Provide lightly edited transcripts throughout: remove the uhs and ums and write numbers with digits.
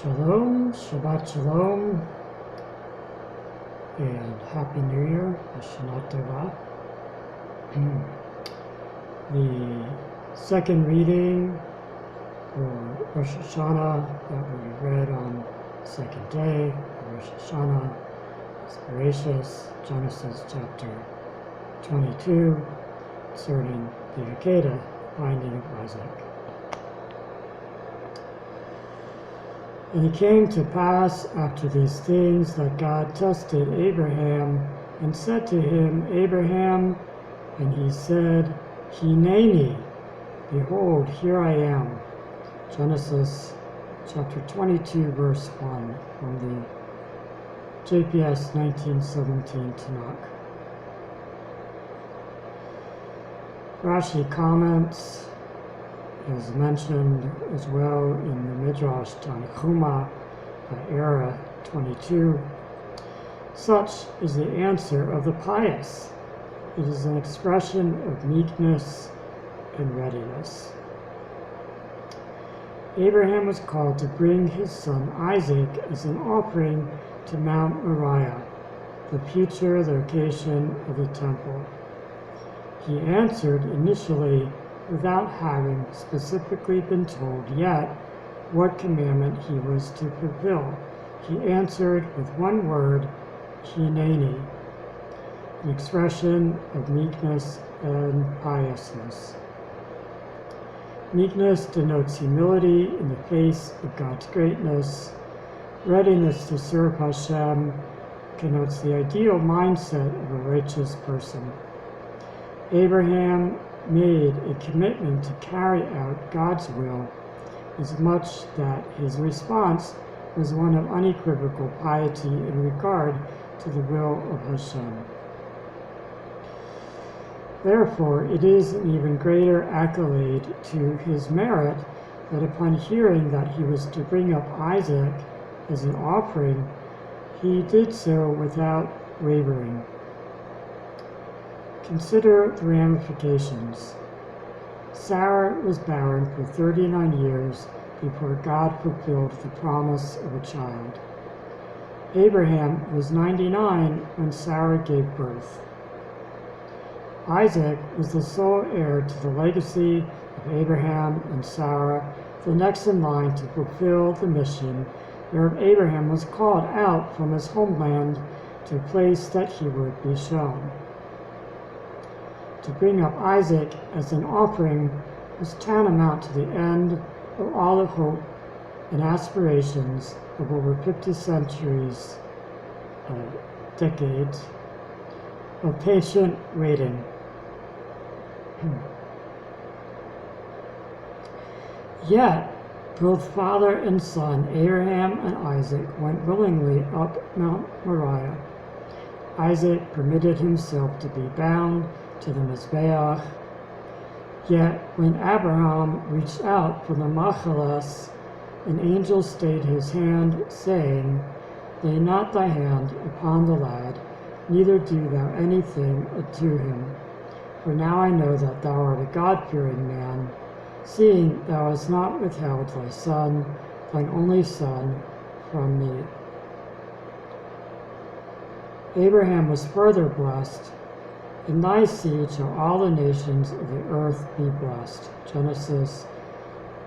Shalom, Shabbat Shalom, and Happy New Year, Shana Tova. The second reading for Rosh HaShannah that we read on the second day of Rosh HaShannah is Bereshis, Genesis chapter 22, concerning the Akeidah, binding of Isaac. And it came to pass after these things that God tested Abraham and said to him, Abraham, and he said, Hineni, behold, here I am. Genesis chapter 22, verse 1 from the JPS 1917 Tanakh. Rashi comments, as mentioned as well in the Midrash Tanchuma, era 22. Such is the answer of the pious. It is an expression of meekness and readiness. Abraham was called to bring his son Isaac as an offering to Mount Moriah, the future location of the temple. He answered initially without having specifically been told yet what commandment he was to fulfill. He answered with one word, Hineni, an expression of meekness and piousness. Meekness denotes humility in the face of God's greatness. Readiness to serve Hashem connotes the ideal mindset of a righteous person. Abraham made a commitment to carry out God's will, as much that his response was one of unequivocal piety in regard to the will of Hashem. Therefore, it is an even greater accolade to his merit that upon hearing that he was to bring up Isaac as an offering, he did so without wavering. Consider the ramifications. Sarah was barren for 39 years before God fulfilled the promise of a child. Abraham was 99 when Sarah gave birth. Isaac was the sole heir to the legacy of Abraham and Sarah, the next in line to fulfill the mission where Abraham was called out from his homeland to a place that he would be shown. To bring up Isaac as an offering was tantamount to the end of all the hope and aspirations of over 50 centuries, decades of patient waiting. Yet, both father and son, Abraham and Isaac, went willingly up Mount Moriah. Isaac permitted himself to be bound to the Mizbeach. Yet when Abraham reached out for the Machalas, an angel stayed his hand, saying, Lay not thy hand upon the lad, neither do thou anything unto him. For now I know that thou art a God-fearing man, seeing thou hast not withheld thy son, thine only son, from me. Abraham was further blessed. In thy seed shall all the nations of the earth be blessed. Genesis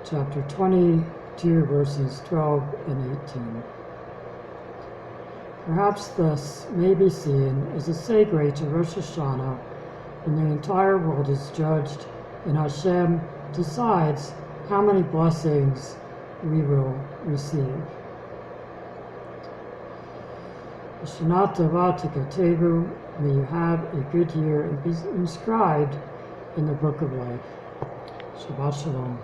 chapter 22, verses 12 and 18. Perhaps this may be seen as a segue to Rosh HaShannah, when the entire world is judged and Hashem decides how many blessings we will receive. Shana Tova Tikatevu, may you have a good year and be inscribed in the book of life. Shabbat Shalom.